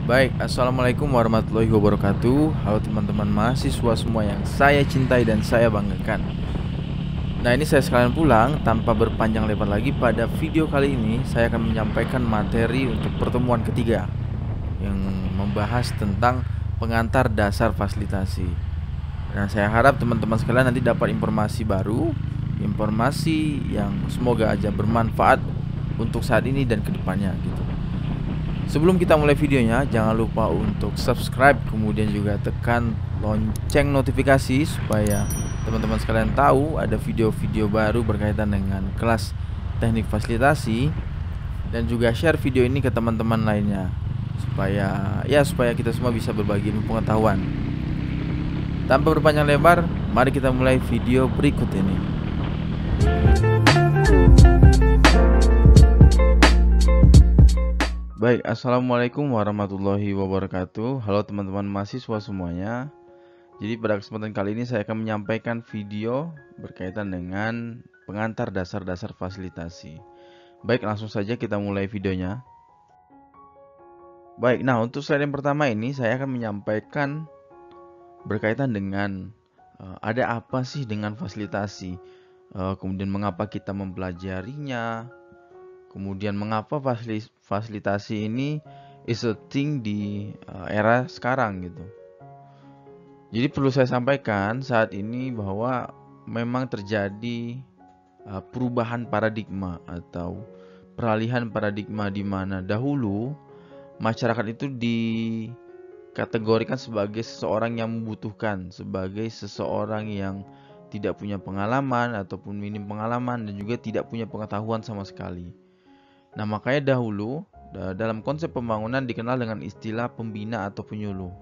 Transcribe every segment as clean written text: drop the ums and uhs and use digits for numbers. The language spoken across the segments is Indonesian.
Baik, assalamualaikum warahmatullahi wabarakatuh. Halo teman-teman mahasiswa semua yang saya cintai dan saya banggakan. Nah, ini saya sekalian pulang tanpa berpanjang lebar lagi. Pada video kali ini saya akan menyampaikan materi untuk pertemuan ketiga yang membahas tentang pengantar dasar fasilitasi. Dan saya harap teman-teman sekalian nanti dapat informasi baru, informasi yang semoga aja bermanfaat untuk saat ini dan kedepannya gitu. Sebelum kita mulai videonya, jangan lupa untuk subscribe, kemudian juga tekan lonceng notifikasi supaya teman-teman sekalian tahu ada video-video baru berkaitan dengan kelas teknik fasilitasi, dan juga share video ini ke teman-teman lainnya supaya kita semua bisa berbagi ilmu pengetahuan. Tanpa berpanjang lebar, mari kita mulai video berikut ini. Baik, assalamualaikum warahmatullahi wabarakatuh. Halo teman-teman mahasiswa semuanya. Jadi pada kesempatan kali ini saya akan menyampaikan video berkaitan dengan pengantar dasar-dasar fasilitasi. Baik, langsung saja kita mulai videonya. Baik, nah untuk slide yang pertama ini saya akan menyampaikan berkaitan dengan ada apa sih dengan fasilitasi, kemudian mengapa kita mempelajarinya, kemudian mengapa fasilitasi ini is a thing di era sekarang gitu. Jadi perlu saya sampaikan saat ini bahwa memang terjadi perubahan paradigma atau peralihan paradigma di mana dahulu masyarakat itu dikategorikan sebagai seseorang yang membutuhkan, sebagai seseorang yang tidak punya pengalaman ataupun minim pengalaman dan juga tidak punya pengetahuan sama sekali. Nah, makanya dahulu dalam konsep pembangunan dikenal dengan istilah pembina atau penyuluh,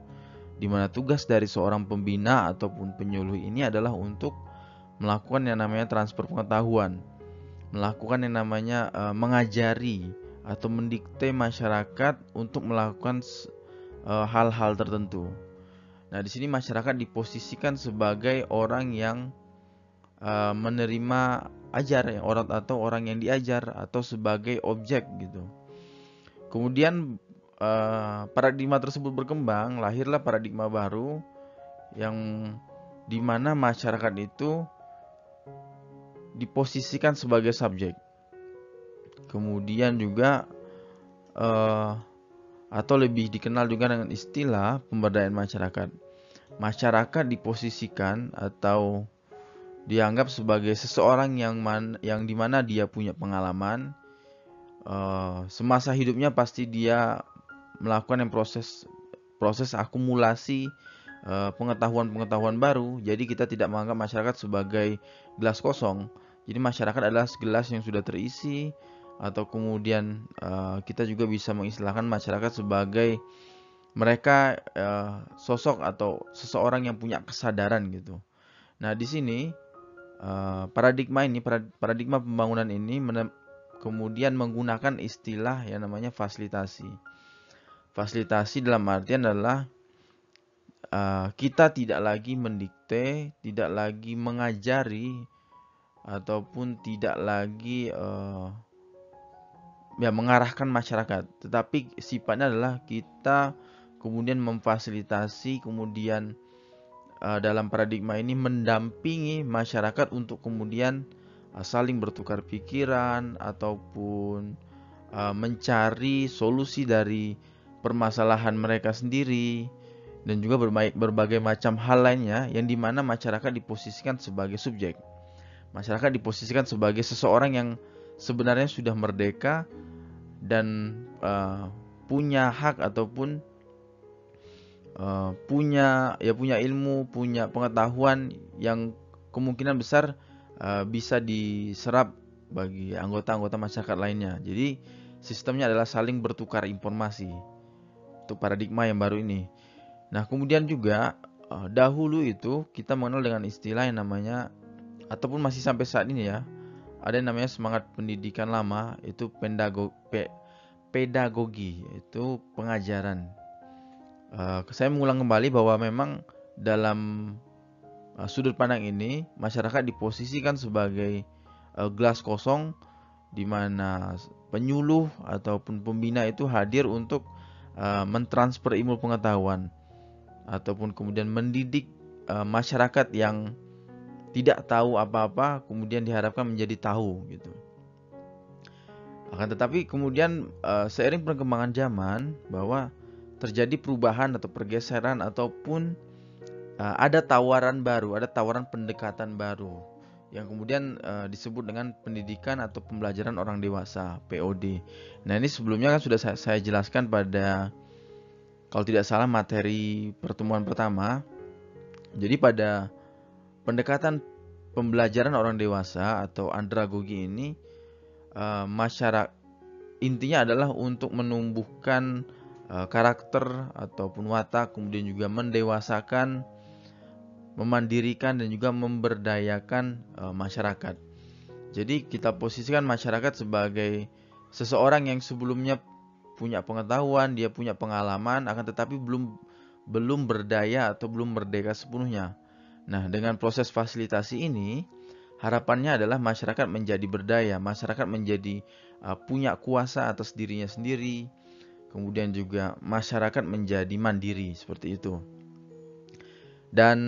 di mana tugas dari seorang pembina ataupun penyuluh ini adalah untuk melakukan yang namanya transfer pengetahuan, melakukan yang namanya mengajari atau mendikte masyarakat untuk melakukan hal-hal tertentu. Nah, di sini masyarakat diposisikan sebagai orang yang menerima ajar ya, orang yang diajar atau sebagai objek gitu. Kemudian paradigma tersebut berkembang, lahirlah paradigma baru yang dimana masyarakat itu diposisikan sebagai subjek. Kemudian juga atau lebih dikenal juga dengan istilah pemberdayaan masyarakat. Masyarakat diposisikan atau dianggap sebagai seseorang yang dimana dia punya pengalaman, semasa hidupnya pasti dia melakukan yang proses akumulasi pengetahuan baru. Jadi kita tidak menganggap masyarakat sebagai gelas kosong. Jadi masyarakat adalah gelas yang sudah terisi, atau kemudian kita juga bisa mengistilahkan masyarakat sebagai mereka sosok atau seseorang yang punya kesadaran gitu. Nah, di sini paradigma pembangunan ini kemudian menggunakan istilah yang namanya fasilitasi. Fasilitasi dalam artian adalah kita tidak lagi mendikte, tidak lagi mengajari, ataupun tidak lagi mengarahkan masyarakat, tetapi sifatnya adalah kita kemudian memfasilitasi, kemudian dalam paradigma ini mendampingi masyarakat untuk kemudian saling bertukar pikiran ataupun mencari solusi dari permasalahan mereka sendiri, dan juga berbagai macam hal lainnya yang dimana masyarakat diposisikan sebagai subjek. Masyarakat diposisikan sebagai seseorang yang sebenarnya sudah merdeka dan punya hak ataupun punya ilmu, punya pengetahuan yang kemungkinan besar bisa diserap bagi anggota-anggota masyarakat lainnya. Jadi sistemnya adalah saling bertukar informasi untuk paradigma yang baru ini. Nah, kemudian juga dahulu itu kita mengenal dengan istilah yang namanya, ataupun masih sampai saat ini ya, ada yang namanya semangat pendidikan lama, itu pedagogi, yaitu pengajaran. Saya mengulang kembali bahwa memang dalam sudut pandang ini masyarakat diposisikan sebagai gelas kosong, di mana penyuluh ataupun pembina itu hadir untuk mentransfer ilmu pengetahuan ataupun kemudian mendidik masyarakat yang tidak tahu apa-apa kemudian diharapkan menjadi tahu gitu. Akan tetapi kemudian seiring perkembangan zaman bahwa terjadi perubahan atau pergeseran ataupun ada tawaran baru, ada tawaran pendekatan baru yang kemudian disebut dengan pendidikan atau pembelajaran orang dewasa, POD. Nah, ini sebelumnya kan sudah saya jelaskan pada, kalau tidak salah, materi pertemuan pertama. Jadi pada pendekatan pembelajaran orang dewasa atau andragogi ini, masyarakat intinya adalah untuk menumbuhkan karakter ataupun watak, kemudian juga mendewasakan, memandirikan dan juga memberdayakan masyarakat. Jadi kita posisikan masyarakat sebagai seseorang yang sebelumnya punya pengetahuan, dia punya pengalaman, akan tetapi belum berdaya atau belum merdeka sepenuhnya. Nah, dengan proses fasilitasi ini, harapannya adalah masyarakat menjadi berdaya, masyarakat menjadi punya kuasa atas dirinya sendiri, kemudian juga masyarakat menjadi mandiri, seperti itu. Dan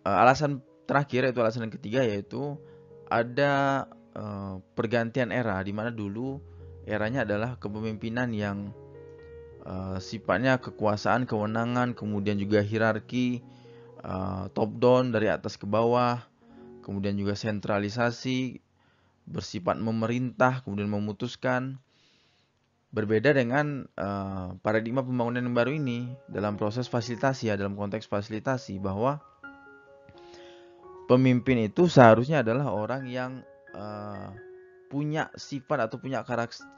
alasan terakhir, yaitu alasan yang ketiga, yaitu ada pergantian era, di mana dulu eranya adalah kepemimpinan yang sifatnya kekuasaan, kewenangan, kemudian juga hierarki, top down dari atas ke bawah, kemudian juga sentralisasi, bersifat memerintah, kemudian memutuskan. Berbeda dengan paradigma pembangunan yang baru ini dalam proses fasilitasi, ya, dalam konteks fasilitasi, bahwa pemimpin itu seharusnya adalah orang yang punya sifat atau punya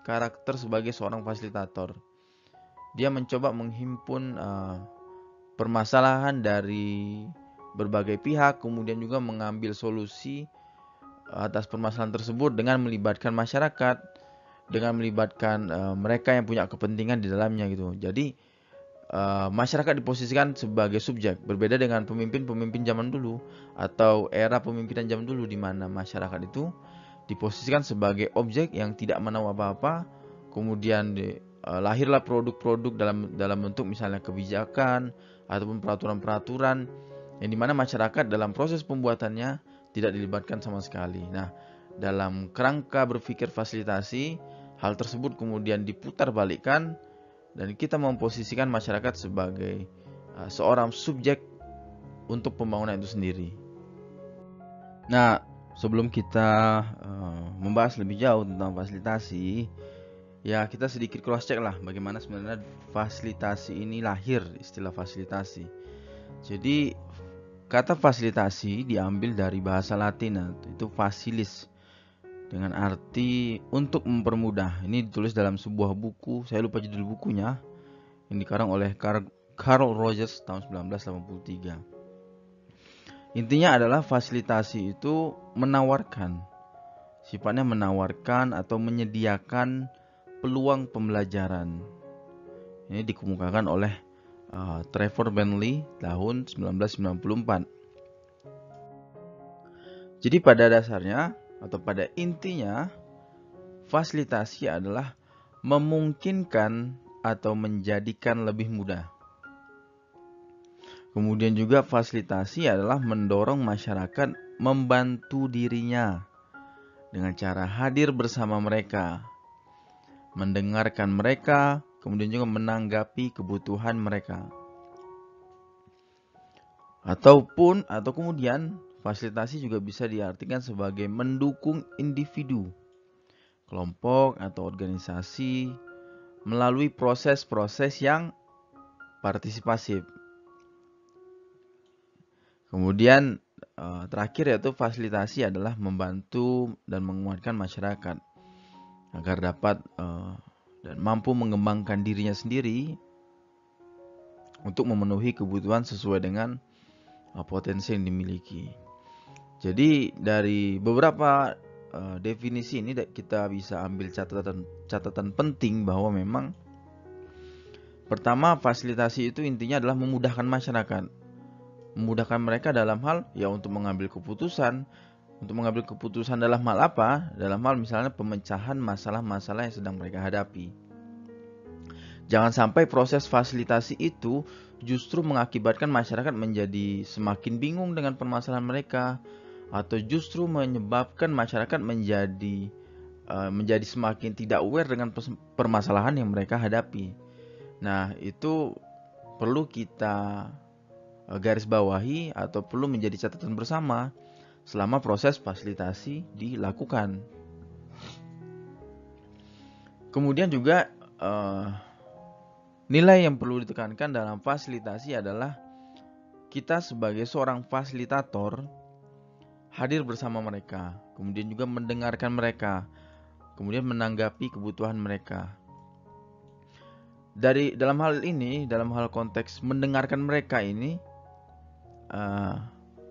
karakter sebagai seorang fasilitator. Dia mencoba menghimpun permasalahan dari berbagai pihak, kemudian juga mengambil solusi atas permasalahan tersebut dengan melibatkan masyarakat, dengan melibatkan mereka yang punya kepentingan di dalamnya gitu. Jadi masyarakat diposisikan sebagai subjek, berbeda dengan pemimpin-pemimpin zaman dulu atau era pemimpinan zaman dulu, di mana masyarakat itu diposisikan sebagai objek yang tidak menahu apa-apa. Kemudian lahirlah produk-produk dalam bentuk misalnya kebijakan ataupun peraturan-peraturan yang dimana masyarakat dalam proses pembuatannya tidak dilibatkan sama sekali. Nah, dalam kerangka berpikir fasilitasi, hal tersebut kemudian diputar balikkan dan kita memposisikan masyarakat sebagai seorang subjek untuk pembangunan itu sendiri. Nah, sebelum kita membahas lebih jauh tentang fasilitasi, ya kita sedikit cross check lah bagaimana sebenarnya fasilitasi ini lahir, istilah fasilitasi. Jadi kata fasilitasi diambil dari bahasa Latin, itu facilis, dengan arti untuk mempermudah. Ini ditulis dalam sebuah buku, saya lupa judul bukunya, yang dikarang oleh Carl Rogers tahun 1983. Intinya adalah fasilitasi itu menawarkan, sifatnya menawarkan atau menyediakan peluang pembelajaran. Ini dikemukakan oleh Trevor Bentley tahun 1994. Jadi pada dasarnya atau pada intinya, fasilitasi adalah memungkinkan atau menjadikan lebih mudah. Kemudian juga fasilitasi adalah mendorong masyarakat membantu dirinya dengan cara hadir bersama mereka, mendengarkan mereka, kemudian juga menanggapi kebutuhan mereka. Atau kemudian fasilitasi juga bisa diartikan sebagai mendukung individu, kelompok atau organisasi melalui proses-proses yang partisipasif. Kemudian terakhir yaitu fasilitasi adalah membantu dan menguatkan masyarakat agar dapat dan mampu mengembangkan dirinya sendiri untuk memenuhi kebutuhan sesuai dengan potensi yang dimiliki. Jadi dari beberapa definisi ini kita bisa ambil catatan penting bahwa memang pertama, fasilitasi itu intinya adalah memudahkan masyarakat. Memudahkan mereka dalam hal ya untuk mengambil keputusan. Untuk mengambil keputusan dalam hal apa? Dalam hal misalnya pemecahan masalah-masalah yang sedang mereka hadapi. Jangan sampai proses fasilitasi itu justru mengakibatkan masyarakat menjadi semakin bingung dengan permasalahan mereka, atau justru menyebabkan masyarakat menjadi semakin tidak aware dengan permasalahan yang mereka hadapi. Nah, itu perlu kita garis bawahi atau perlu menjadi catatan bersama selama proses fasilitasi dilakukan. Kemudian juga nilai yang perlu ditekankan dalam fasilitasi adalah kita sebagai seorang fasilitator hadir bersama mereka, kemudian juga mendengarkan mereka, kemudian menanggapi kebutuhan mereka. Dalam hal konteks mendengarkan mereka ini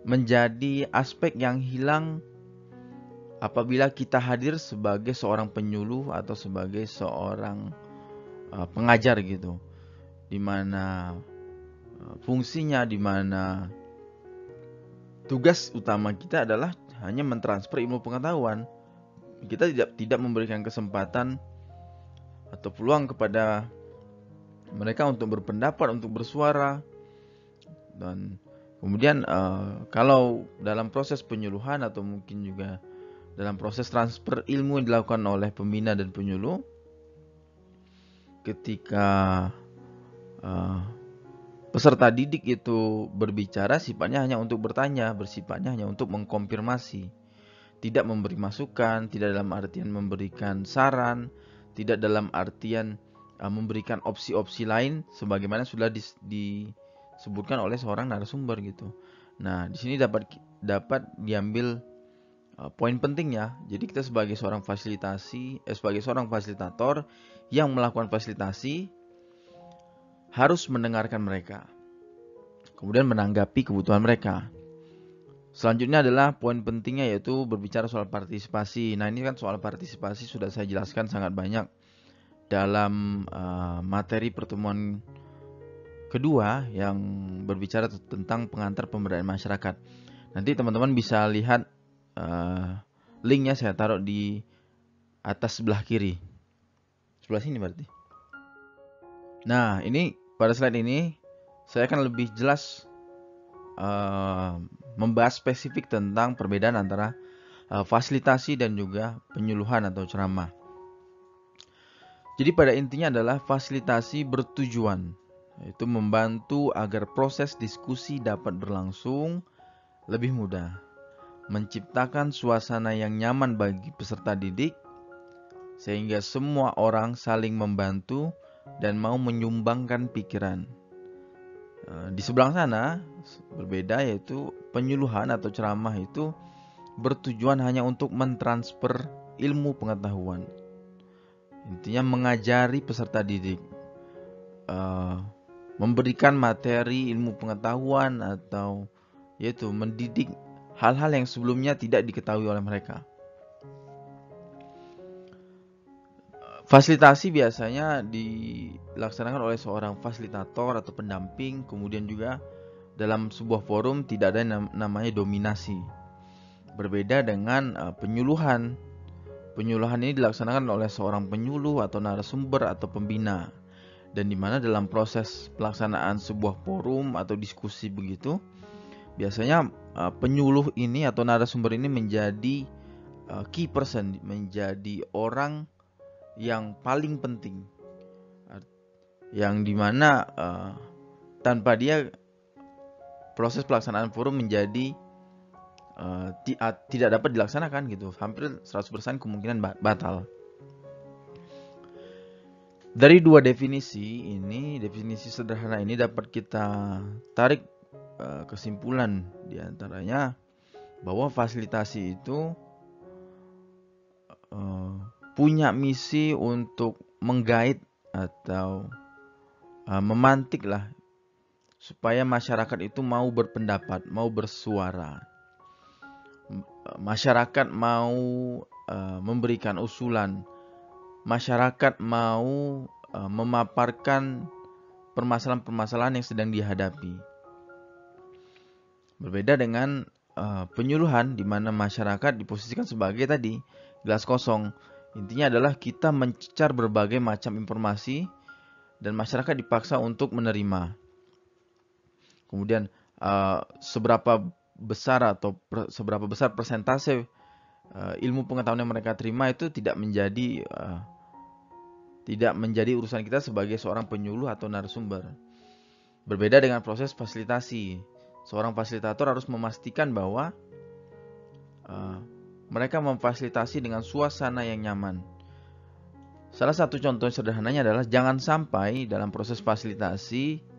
menjadi aspek yang hilang apabila kita hadir sebagai seorang penyuluh atau sebagai seorang pengajar gitu, dimana fungsinya, dimana tugas utama kita adalah hanya mentransfer ilmu pengetahuan. Kita tidak memberikan kesempatan atau peluang kepada mereka untuk berpendapat, untuk bersuara. Dan kemudian kalau dalam proses penyuluhan atau mungkin juga dalam proses transfer ilmu yang dilakukan oleh pembina dan penyuluh, ketika peserta didik itu berbicara, sifatnya hanya untuk bertanya, bersifatnya hanya untuk mengkonfirmasi, tidak memberi masukan, tidak dalam artian memberikan saran, tidak dalam artian memberikan opsi-opsi lain sebagaimana sudah disebutkan oleh seorang narasumber gitu. Nah, di sini dapat diambil poin pentingnya. Jadi kita sebagai seorang fasilitator yang melakukan fasilitasi harus mendengarkan mereka, kemudian menanggapi kebutuhan mereka. Selanjutnya adalah poin pentingnya, yaitu berbicara soal partisipasi. Nah, ini kan soal partisipasi sudah saya jelaskan sangat banyak dalam materi pertemuan kedua yang berbicara tentang pengantar pemberdayaan masyarakat. Nanti teman-teman bisa lihat linknya saya taruh di atas sebelah kiri, sebelah sini berarti. Nah, ini pada slide ini saya akan lebih jelas membahas spesifik tentang perbedaan antara fasilitasi dan juga penyuluhan atau ceramah. Jadi pada intinya adalah fasilitasi bertujuan, yaitu membantu agar proses diskusi dapat berlangsung lebih mudah, menciptakan suasana yang nyaman bagi peserta didik, sehingga semua orang saling membantu dan mau menyumbangkan pikiran. Di sebelah sana berbeda, yaitu penyuluhan atau ceramah itu bertujuan hanya untuk mentransfer ilmu pengetahuan. Intinya mengajari peserta didik, memberikan materi ilmu pengetahuan atau yaitu mendidik hal-hal yang sebelumnya tidak diketahui oleh mereka. Fasilitasi biasanya dilaksanakan oleh seorang fasilitator atau pendamping. Kemudian juga dalam sebuah forum tidak ada yang namanya dominasi. Berbeda dengan penyuluhan. Penyuluhan ini dilaksanakan oleh seorang penyuluh atau narasumber atau pembina. Dan di mana dalam proses pelaksanaan sebuah forum atau diskusi begitu, biasanya penyuluh ini atau narasumber ini menjadi key person, menjadi orang yang paling penting, yang dimana tanpa dia proses pelaksanaan forum menjadi tidak dapat dilaksanakan gitu, hampir 100% kemungkinan batal. Dari dua definisi sederhana ini dapat kita tarik kesimpulan diantaranya bahwa fasilitasi itu punya misi untuk menggait atau memantik lah supaya masyarakat itu mau berpendapat, mau bersuara. Masyarakat mau memberikan usulan, masyarakat mau memaparkan permasalahan-permasalahan yang sedang dihadapi. Berbeda dengan penyuluhan, di mana masyarakat diposisikan sebagai tadi gelas kosong. Intinya adalah kita mencecar berbagai macam informasi dan masyarakat dipaksa untuk menerima. Kemudian seberapa besar seberapa besar persentase ilmu pengetahuan yang mereka terima itu tidak menjadi urusan kita sebagai seorang penyuluh atau narasumber. Berbeda dengan proses fasilitasi. Seorang fasilitator harus memastikan bahwa mereka memfasilitasi dengan suasana yang nyaman. Salah satu contoh sederhananya adalah jangan sampai dalam proses fasilitasi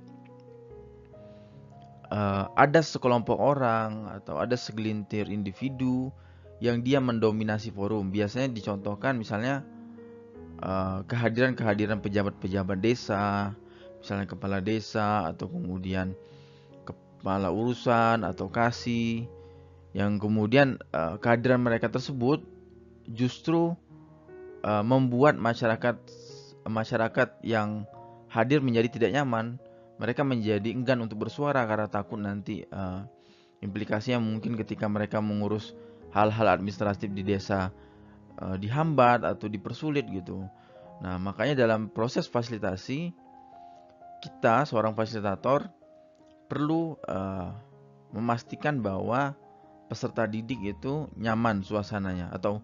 ada sekelompok orang atau ada segelintir individu yang dia mendominasi forum. Biasanya dicontohkan misalnya kehadiran pejabat-pejabat desa, misalnya kepala desa atau kemudian kepala urusan atau kasih, yang kemudian kehadiran mereka tersebut justru membuat masyarakat yang hadir menjadi tidak nyaman. Mereka menjadi enggan untuk bersuara karena takut nanti implikasinya mungkin ketika mereka mengurus hal-hal administratif di desa dihambat atau dipersulit gitu. Nah, makanya dalam proses fasilitasi kita seorang fasilitator perlu memastikan bahwa peserta didik itu nyaman suasananya atau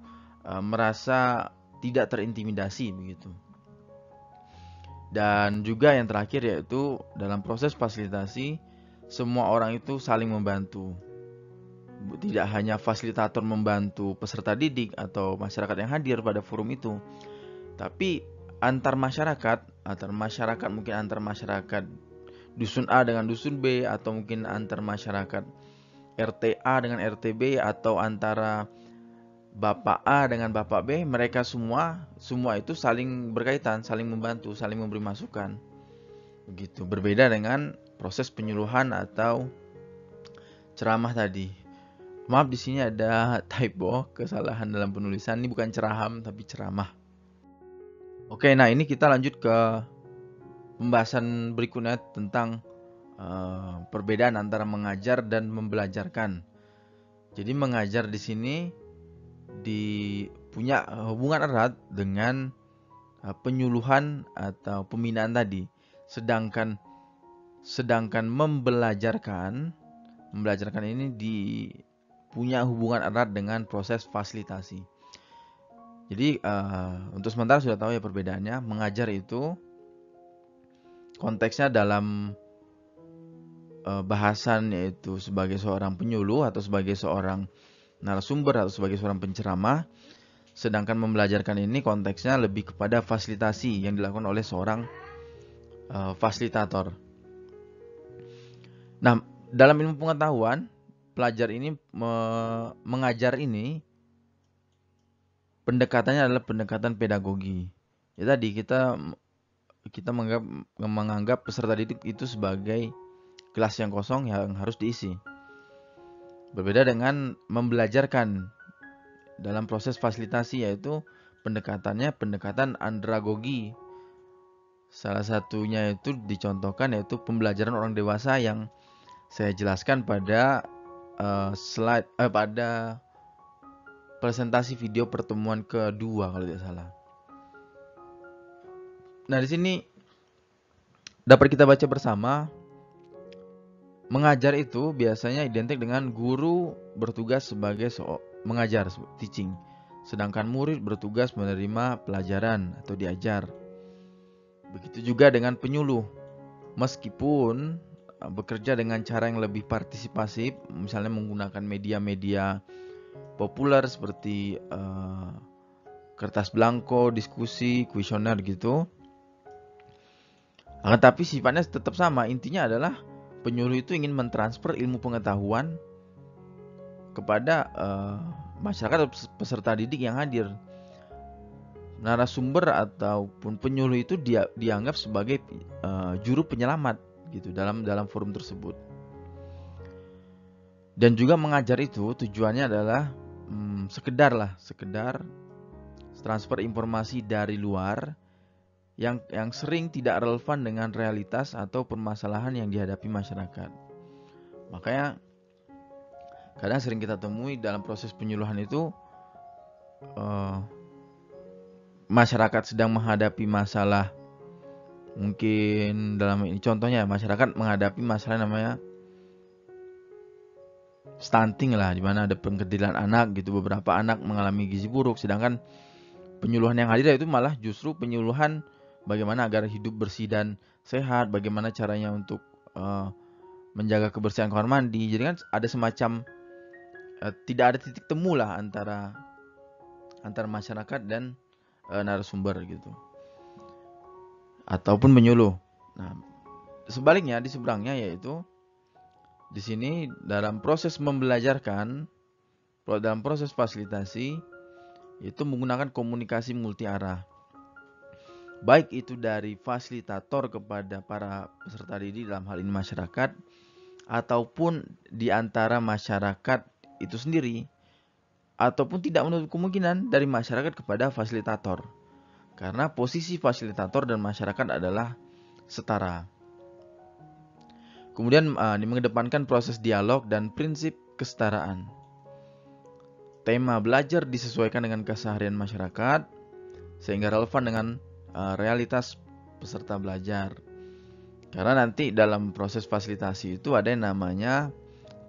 merasa tidak terintimidasi begitu. Dan juga yang terakhir yaitu dalam proses fasilitasi semua orang itu saling membantu. Tidak hanya fasilitator membantu peserta didik atau masyarakat yang hadir pada forum itu, tapi antar masyarakat mungkin antar masyarakat dusun A dengan dusun B, atau mungkin antar masyarakat RT A dengan RT B, atau antara Bapak A dengan Bapak B, mereka semua itu saling berkaitan, saling membantu, saling memberi masukan. Begitu. Berbeda dengan proses penyuluhan atau ceramah tadi. Maaf, di sini ada typo, kesalahan dalam penulisan. Ini bukan ceraham tapi ceramah. Oke, nah ini kita lanjut ke pembahasan berikutnya tentang perbedaan antara mengajar dan membelajarkan. Jadi mengajar di sini punya hubungan erat dengan penyuluhan atau pembinaan tadi. Sedangkan membelajarkan ini punya hubungan erat dengan proses fasilitasi. Jadi untuk sementara sudah tahu ya perbedaannya. Mengajar itu konteksnya dalam bahasan yaitu sebagai seorang penyuluh atau sebagai seorang narasumber atau sebagai seorang penceramah. Sedangkan membelajarkan ini konteksnya lebih kepada fasilitasi yang dilakukan oleh seorang fasilitator. Nah, dalam ilmu pengetahuan, pelajar ini mengajar ini pendekatannya adalah pendekatan pedagogi. Ya tadi kita menganggap peserta didik itu sebagai kelas yang kosong yang harus diisi. Berbeda dengan membelajarkan dalam proses fasilitasi, yaitu pendekatan andragogi. Salah satunya itu dicontohkan yaitu pembelajaran orang dewasa yang saya jelaskan pada pada presentasi video pertemuan kedua kalau tidak salah. Nah, di sini dapat kita baca bersama. Mengajar itu biasanya identik dengan guru bertugas sebagai mengajar, teaching. Sedangkan murid bertugas menerima pelajaran atau diajar. Begitu juga dengan penyuluh. Meskipun bekerja dengan cara yang lebih partisipasif, misalnya menggunakan media-media populer seperti kertas belangko, diskusi, kuesioner gitu. Tetapi sifatnya tetap sama. Intinya adalah penyuluh itu ingin mentransfer ilmu pengetahuan kepada masyarakat atau peserta didik yang hadir. Narasumber ataupun penyuluh itu dianggap sebagai juru penyelamat gitu dalam forum tersebut. Dan juga mengajar itu tujuannya adalah sekedar transfer informasi dari luar yang sering tidak relevan dengan realitas atau permasalahan yang dihadapi masyarakat. Makanya kadang sering kita temui dalam proses penyuluhan itu masyarakat sedang menghadapi masalah Mungkin dalam ini contohnya masyarakat menghadapi masalah namanya stunting lah, dimana ada pengkecilan anak gitu, beberapa anak mengalami gizi buruk, sedangkan penyuluhan yang hadir itu malah justru penyuluhan bagaimana agar hidup bersih dan sehat, bagaimana caranya untuk menjaga kebersihan kamar mandi. Jadi kan ada semacam tidak ada titik temu lah antara masyarakat dan narasumber gitu, ataupun penyuluh. Nah, sebaliknya di seberangnya yaitu di sini dalam proses membelajarkan, dalam proses fasilitasi itu menggunakan komunikasi multi arah. Baik itu dari fasilitator kepada para peserta didik dalam hal ini masyarakat, ataupun di antara masyarakat itu sendiri, ataupun tidak menutup kemungkinan dari masyarakat kepada fasilitator. Karena posisi fasilitator dan masyarakat adalah setara. Kemudian mengedepankan proses dialog dan prinsip kesetaraan. Tema belajar disesuaikan dengan keseharian masyarakat sehingga relevan dengan realitas peserta belajar. Karena nanti dalam proses fasilitasi itu ada yang namanya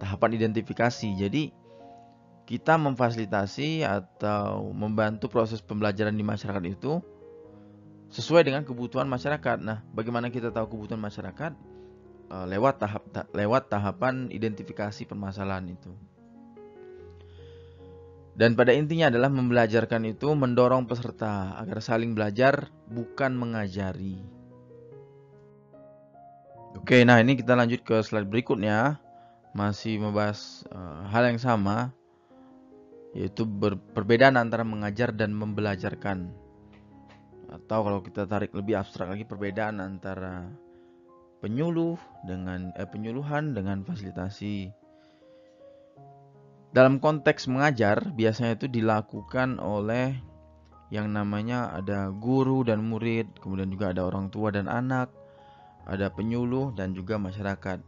tahapan identifikasi. Jadi kita memfasilitasi atau membantu proses pembelajaran di masyarakat itu sesuai dengan kebutuhan masyarakat. Nah, bagaimana kita tahu kebutuhan masyarakat? Lewat tahapan identifikasi permasalahan itu. Dan pada intinya adalah membelajarkan itu mendorong peserta agar saling belajar, bukan mengajari. Oke, nah ini kita lanjut ke slide berikutnya. Masih membahas hal yang sama, yaitu perbedaan antara mengajar dan membelajarkan. Atau kalau kita tarik lebih abstrak lagi, perbedaan antara penyuluhan dengan fasilitasi. Dalam konteks mengajar, biasanya itu dilakukan oleh yang namanya ada guru dan murid, kemudian juga ada orang tua dan anak, ada penyuluh dan juga masyarakat.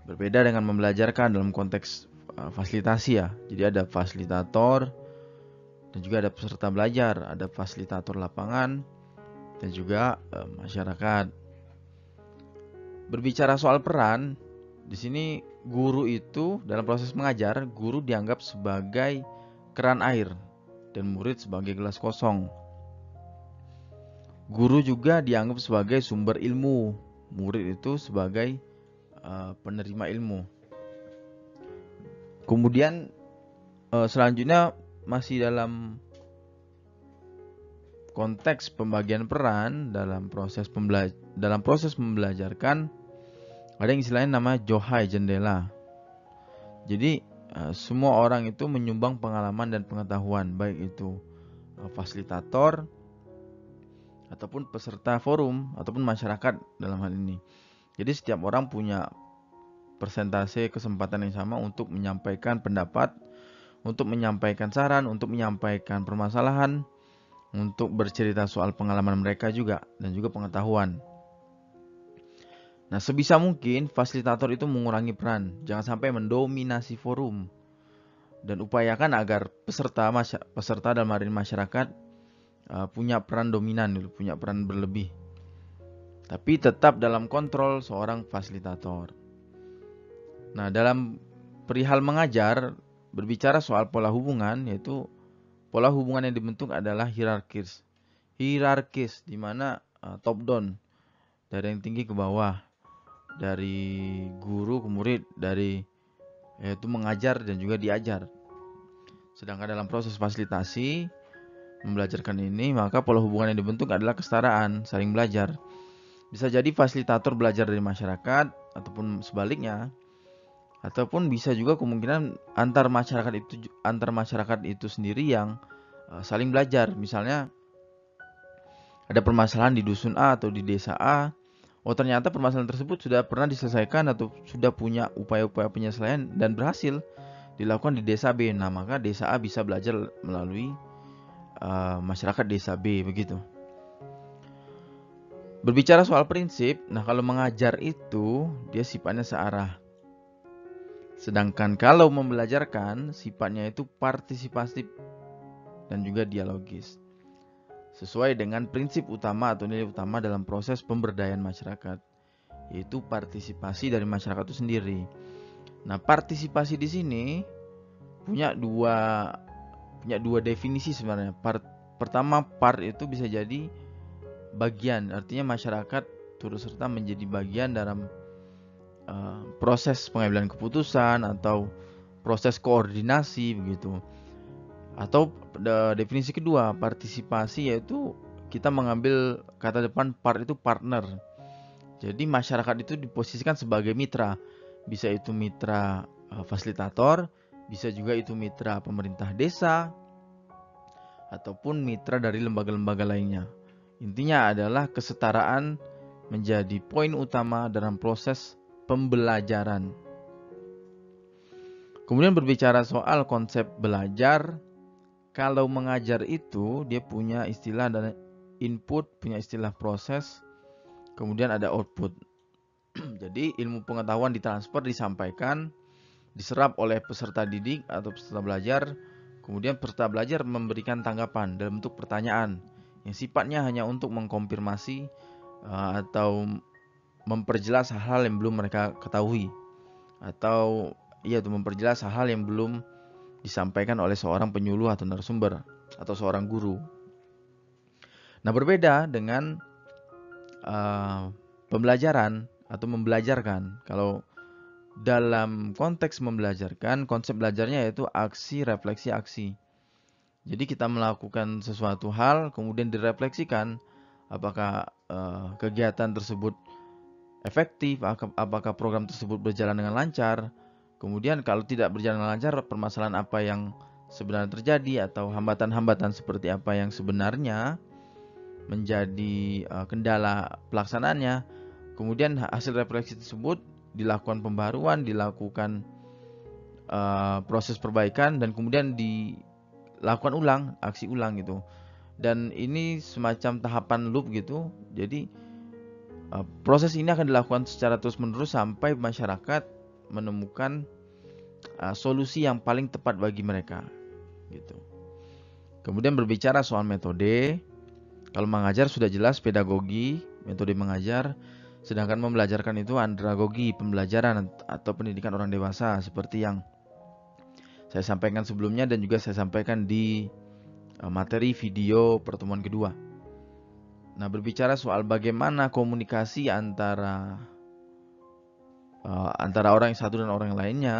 Berbeda dengan membelajarkan dalam konteks fasilitasi ya. Jadi ada fasilitator dan juga ada peserta belajar, ada fasilitator lapangan dan juga masyarakat. Berbicara soal peran, di sini guru itu dalam proses mengajar, guru dianggap sebagai keran air dan murid sebagai gelas kosong. Guru juga dianggap sebagai sumber ilmu, murid itu sebagai penerima ilmu. Kemudian selanjutnya masih dalam konteks pembagian peran dalam proses membelajarkan, ada yang istilahnya nama Johai jendela. Jadi semua orang itu menyumbang pengalaman dan pengetahuan, baik itu fasilitator ataupun peserta forum ataupun masyarakat dalam hal ini. Jadi setiap orang punya persentase kesempatan yang sama untuk menyampaikan pendapat, untuk menyampaikan saran, untuk menyampaikan permasalahan, untuk bercerita soal pengalaman mereka juga dan juga pengetahuan. Nah, sebisa mungkin fasilitator itu mengurangi peran, jangan sampai mendominasi forum, dan upayakan agar peserta dalam hal ini masyarakat punya peran dominan, punya peran berlebih, tapi tetap dalam kontrol seorang fasilitator. Nah, dalam perihal mengajar, berbicara soal pola hubungan, yaitu pola hubungan yang dibentuk adalah hierarkis, di mana top down, dari yang tinggi ke bawah, dari guru ke murid, yaitu mengajar dan juga diajar. Sedangkan dalam proses fasilitasi membelajarkan ini, maka pola hubungan yang dibentuk adalah kesetaraan, saling belajar. Bisa jadi fasilitator belajar dari masyarakat ataupun sebaliknya, ataupun bisa juga kemungkinan antar masyarakat itu sendiri yang saling belajar. Misalnya ada permasalahan di dusun A atau di desa A, ternyata permasalahan tersebut sudah pernah diselesaikan atau sudah punya upaya-upaya penyelesaian dan berhasil dilakukan di desa B. Nah, maka desa A bisa belajar melalui masyarakat desa B, begitu. Berbicara soal prinsip, nah kalau mengajar itu dia sifatnya searah. Sedangkan kalau membelajarkan sifatnya itu partisipatif dan juga dialogis. sesuai dengan prinsip utama atau nilai utama dalam proses pemberdayaan masyarakat, yaitu partisipasi dari masyarakat itu sendiri. Nah, partisipasi di sini punya dua definisi sebenarnya. Pertama, part itu bisa jadi bagian, artinya masyarakat turut serta menjadi bagian dalam proses pengambilan keputusan atau proses koordinasi begitu. Atau definisi kedua, partisipasi, yaitu kita mengambil kata depan part itu partner. Jadi masyarakat itu diposisikan sebagai mitra. Bisa itu mitra fasilitator, bisa juga itu mitra pemerintah desa, ataupun mitra dari lembaga-lembaga lainnya. Intinya adalah kesetaraan menjadi poin utama dalam proses pembelajaran. Kemudian berbicara soal konsep belajar, kalau mengajar itu dia punya istilah dan input, punya istilah proses, kemudian ada output. Jadi ilmu pengetahuan ditransfer, disampaikan, diserap oleh peserta didik atau peserta belajar, kemudian peserta belajar memberikan tanggapan dalam bentuk pertanyaan yang sifatnya hanya untuk mengkonfirmasi atau memperjelas hal-hal yang belum mereka ketahui, atau memperjelas hal-hal yang belum disampaikan oleh seorang penyuluh atau narasumber atau seorang guru. Nah, berbeda dengan pembelajaran atau membelajarkan. Kalau dalam konteks membelajarkan, konsep belajarnya yaitu aksi, refleksi, aksi. Jadi kita melakukan sesuatu hal, kemudian direfleksikan apakah kegiatan tersebut efektif, apakah program tersebut berjalan dengan lancar. Kemudian kalau tidak berjalan dengan lancar, permasalahan apa yang sebenarnya terjadi atau hambatan-hambatan seperti apa yang sebenarnya menjadi kendala pelaksanaannya. Kemudian hasil refleksi tersebut dilakukan pembaruan, dilakukan proses perbaikan, dan kemudian dilakukan ulang, aksi ulang gitu. Dan ini semacam tahapan loop gitu. Jadi proses ini akan dilakukan secara terus-menerus sampai masyarakat menemukan solusi yang paling tepat bagi mereka gitu. Kemudian berbicara soal metode, kalau mengajar sudah jelas pedagogi, metode mengajar, sedangkan membelajarkan itu andragogi, pembelajaran atau pendidikan orang dewasa, seperti yang saya sampaikan sebelumnya dan juga saya sampaikan di materi video pertemuan kedua. Nah, berbicara soal bagaimana komunikasi antara orang yang satu dan orang yang lainnya,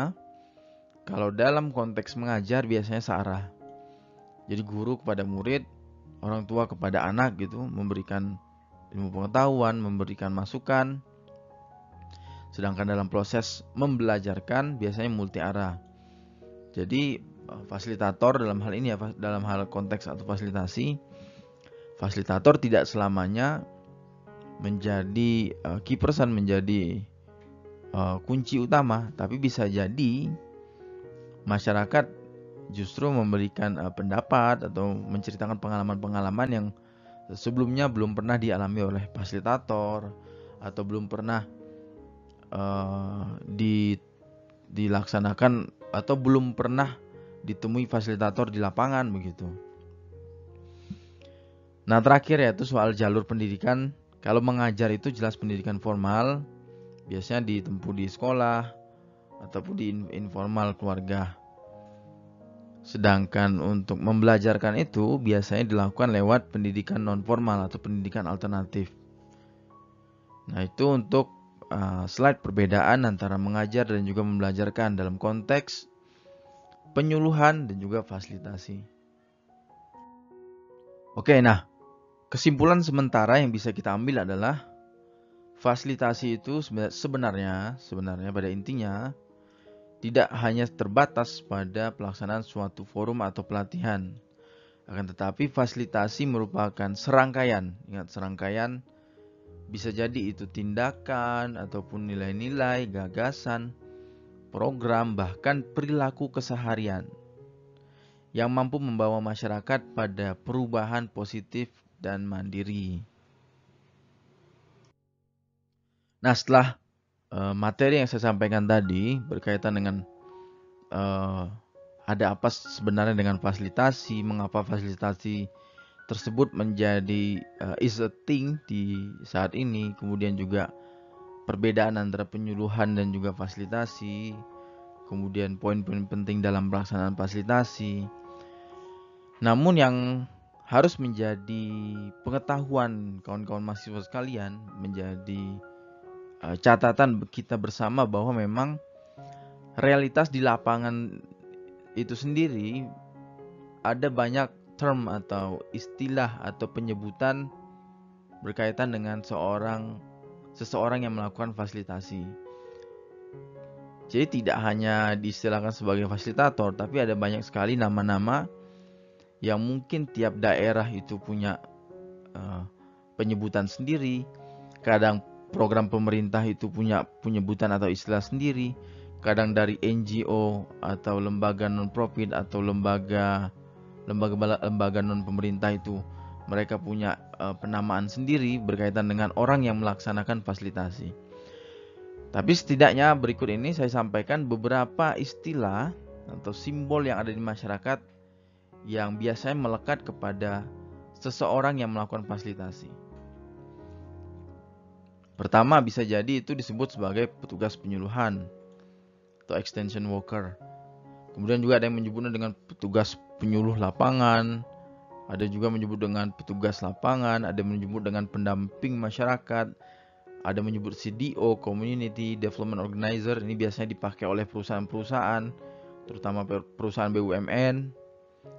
kalau dalam konteks mengajar biasanya searah. Jadi guru kepada murid, orang tua kepada anak gitu, memberikan ilmu pengetahuan, memberikan masukan. Sedangkan dalam proses membelajarkan biasanya multi arah. Jadi fasilitator dalam hal ini ya, dalam hal konteks atau fasilitasi, fasilitator tidak selamanya menjadi key person, menjadi kunci utama, tapi bisa jadi masyarakat justru memberikan pendapat atau menceritakan pengalaman-pengalaman yang sebelumnya belum pernah dialami oleh fasilitator atau belum pernah dilaksanakan atau belum pernah ditemui fasilitator di lapangan begitu. Nah, terakhir yaitu soal jalur pendidikan. Kalau mengajar itu jelas pendidikan formal, biasanya ditempuh di sekolah ataupun di informal keluarga. Sedangkan untuk membelajarkan itu biasanya dilakukan lewat pendidikan non formal atau pendidikan alternatif. Nah, itu untuk slide perbedaan antara mengajar dan juga membelajarkan dalam konteks penyuluhan dan juga fasilitasi. Oke, nah kesimpulan sementara yang bisa kita ambil adalah fasilitasi itu sebenarnya pada intinya tidak hanya terbatas pada pelaksanaan suatu forum atau pelatihan. Akan tetapi fasilitasi merupakan serangkaian. Ingat, serangkaian bisa jadi itu tindakan ataupun nilai-nilai, gagasan, program, bahkan perilaku keseharian yang mampu membawa masyarakat pada perubahan positif dan mandiri. Nah, setelah materi yang saya sampaikan tadi berkaitan dengan ada apa sebenarnya dengan fasilitasi, mengapa fasilitasi tersebut menjadi is a thing di saat ini. Kemudian juga perbedaan antara penyuluhan dan juga fasilitasi, kemudian poin-poin penting dalam pelaksanaan fasilitasi. Namun yang harus menjadi pengetahuan kawan-kawan mahasiswa sekalian, menjadi catatan kita bersama bahwa memang realitas di lapangan itu sendiri ada banyak term atau istilah atau penyebutan berkaitan dengan seseorang yang melakukan fasilitasi. Jadi tidak hanya diistilahkan sebagai fasilitator, tapi ada banyak sekali nama-nama yang mungkin tiap daerah itu punya penyebutan sendiri. Kadang program pemerintah itu punya penyebutan atau istilah sendiri. Kadang dari NGO atau lembaga non-profit atau lembaga non pemerintah itu mereka punya penamaan sendiri berkaitan dengan orang yang melaksanakan fasilitasi. Tapi setidaknya berikut ini saya sampaikan beberapa istilah atau simbol yang ada di masyarakat yang biasanya melekat kepada seseorang yang melakukan fasilitasi. Pertama, bisa jadi itu disebut sebagai petugas penyuluhan atau extension worker. Kemudian juga ada yang menyebutnya dengan petugas penyuluh lapangan, ada juga menyebut dengan petugas lapangan, ada yang menyebut dengan pendamping masyarakat, ada menyebut CDO, Community Development Organizer. Ini biasanya dipakai oleh perusahaan-perusahaan, terutama perusahaan BUMN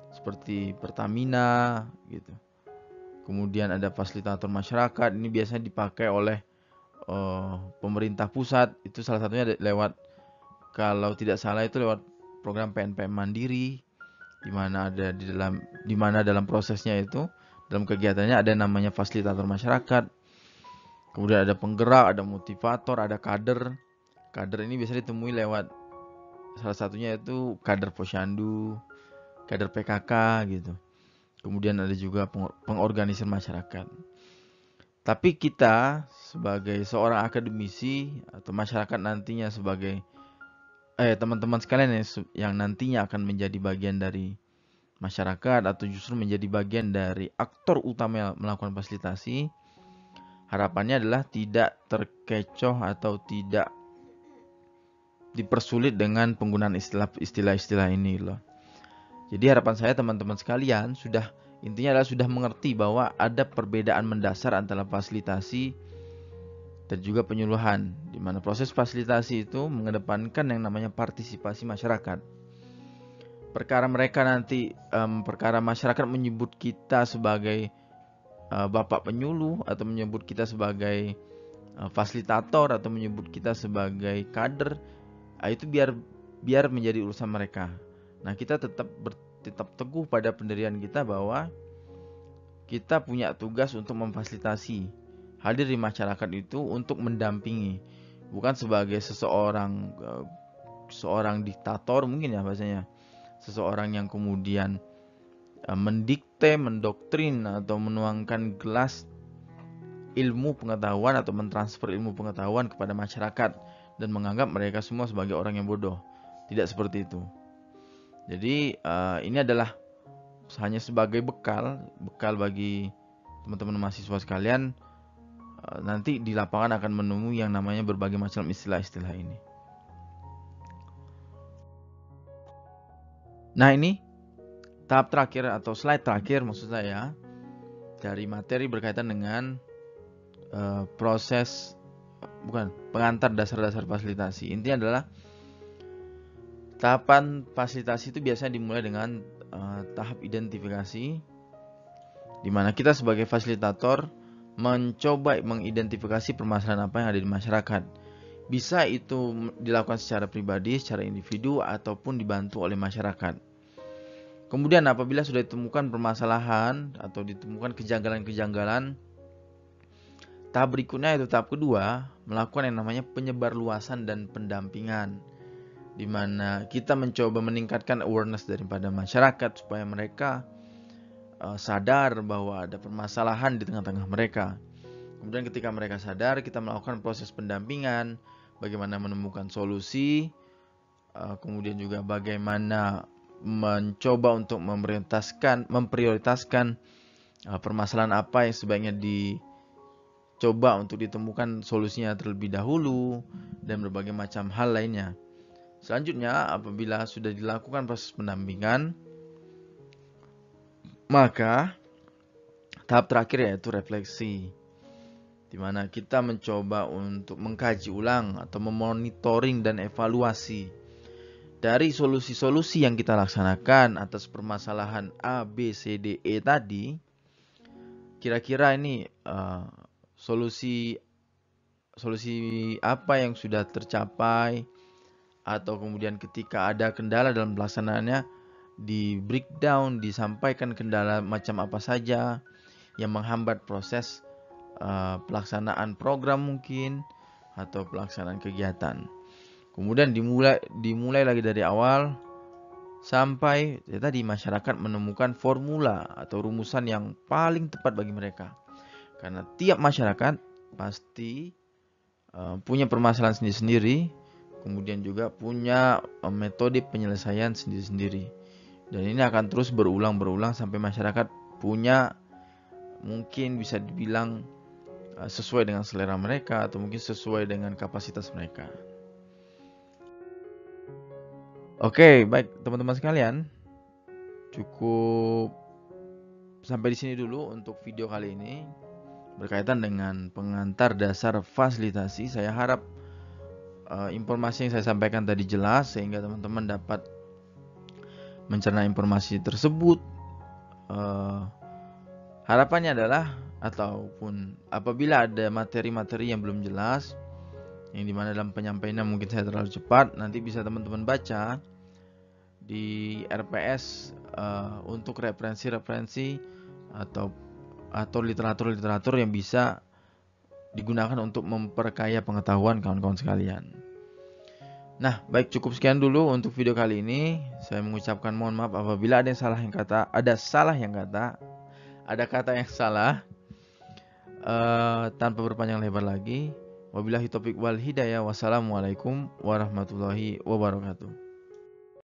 seperti Pertamina gitu. Kemudian ada fasilitator masyarakat, ini biasanya dipakai oleh pemerintah pusat. Itu salah satunya lewat, kalau tidak salah itu lewat program PNPM Mandiri, di mana dalam prosesnya itu, dalam kegiatannya ada namanya fasilitator masyarakat. Kemudian ada penggerak, ada motivator, ada kader. Kader ini biasanya ditemui lewat salah satunya itu kader posyandu, kader PKK gitu. Kemudian ada juga pengorganisir masyarakat. Tapi kita sebagai seorang akademisi atau masyarakat nantinya sebagai teman-teman sekalian yang nantinya akan menjadi bagian dari masyarakat atau justru menjadi bagian dari aktor utama yang melakukan fasilitasi, harapannya adalah tidak terkecoh atau tidak dipersulit dengan penggunaan istilah-istilah ini loh. Jadi harapan saya teman-teman sekalian intinya adalah sudah mengerti bahwa ada perbedaan mendasar antara fasilitasi dan juga penyuluhan, di mana proses fasilitasi itu mengedepankan yang namanya partisipasi masyarakat. Perkara masyarakat menyebut kita sebagai bapak penyuluh atau menyebut kita sebagai fasilitator atau menyebut kita sebagai kader, itu biar menjadi urusan mereka. Nah, kita tetap teguh pada pendirian kita bahwa kita punya tugas untuk memfasilitasi, hadir di masyarakat itu untuk mendampingi, bukan sebagai seorang diktator mungkin ya bahasanya, seseorang yang kemudian mendikte, mendoktrin atau menuangkan gelas ilmu pengetahuan atau mentransfer ilmu pengetahuan kepada masyarakat dan menganggap mereka semua sebagai orang yang bodoh. Tidak seperti itu. Jadi ini adalah hanya sebagai bekal bagi teman-teman mahasiswa sekalian, nanti di lapangan akan menemui yang namanya berbagai macam istilah-istilah ini. Nah, ini tahap terakhir atau slide terakhir maksud saya dari materi berkaitan dengan pengantar dasar-dasar fasilitasi. Intinya adalah tahapan fasilitasi itu biasanya dimulai dengan tahap identifikasi, di mana kita sebagai fasilitator mencoba mengidentifikasi permasalahan apa yang ada di masyarakat. Bisa itu dilakukan secara pribadi, secara individu, ataupun dibantu oleh masyarakat. Kemudian apabila sudah ditemukan permasalahan atau ditemukan kejanggalan-kejanggalan, tahap berikutnya yaitu tahap kedua, melakukan yang namanya penyebarluasan dan pendampingan, di mana kita mencoba meningkatkan awareness daripada masyarakat supaya mereka sadar bahwa ada permasalahan di tengah-tengah mereka. Kemudian ketika mereka sadar, kita melakukan proses pendampingan, bagaimana menemukan solusi, kemudian juga bagaimana mencoba untuk memprioritaskan permasalahan apa yang sebaiknya dicoba untuk ditemukan solusinya terlebih dahulu, dan berbagai macam hal lainnya. Selanjutnya, apabila sudah dilakukan proses pendampingan, maka tahap terakhir yaitu refleksi, di mana kita mencoba untuk mengkaji ulang atau memonitoring dan evaluasi dari solusi-solusi yang kita laksanakan atas permasalahan A, B, C, D, E tadi. Kira-kira ini solusi apa yang sudah tercapai, atau kemudian ketika ada kendala dalam pelaksanaannya, di breakdown, disampaikan kendala macam apa saja yang menghambat proses pelaksanaan program mungkin, atau pelaksanaan kegiatan. Kemudian dimulai lagi dari awal sampai tadi masyarakat menemukan formula atau rumusan yang paling tepat bagi mereka. Karena tiap masyarakat pasti punya permasalahan sendiri-sendiri, kemudian juga punya metode penyelesaian sendiri-sendiri. Dan ini akan terus berulang sampai masyarakat punya, mungkin bisa dibilang sesuai dengan selera mereka, atau mungkin sesuai dengan kapasitas mereka. Oke, baik teman-teman sekalian, cukup sampai di sini dulu untuk video kali ini berkaitan dengan pengantar dasar fasilitasi. Saya harap informasi yang saya sampaikan tadi jelas, sehingga teman-teman dapat mencerna informasi tersebut. Harapannya adalah, ataupun apabila ada materi-materi yang belum jelas, yang dimana dalam penyampaiannya mungkin saya terlalu cepat, nanti bisa teman-teman baca di RPS untuk referensi-referensi atau literatur-literatur yang bisa digunakan untuk memperkaya pengetahuan kawan-kawan sekalian. Nah, baik, cukup sekian dulu untuk video kali ini. Saya mengucapkan mohon maaf apabila ada kata yang salah. Tanpa berpanjang lebar lagi, wabillahi taufiq wal hidayah. Wassalamualaikum warahmatullahi wabarakatuh.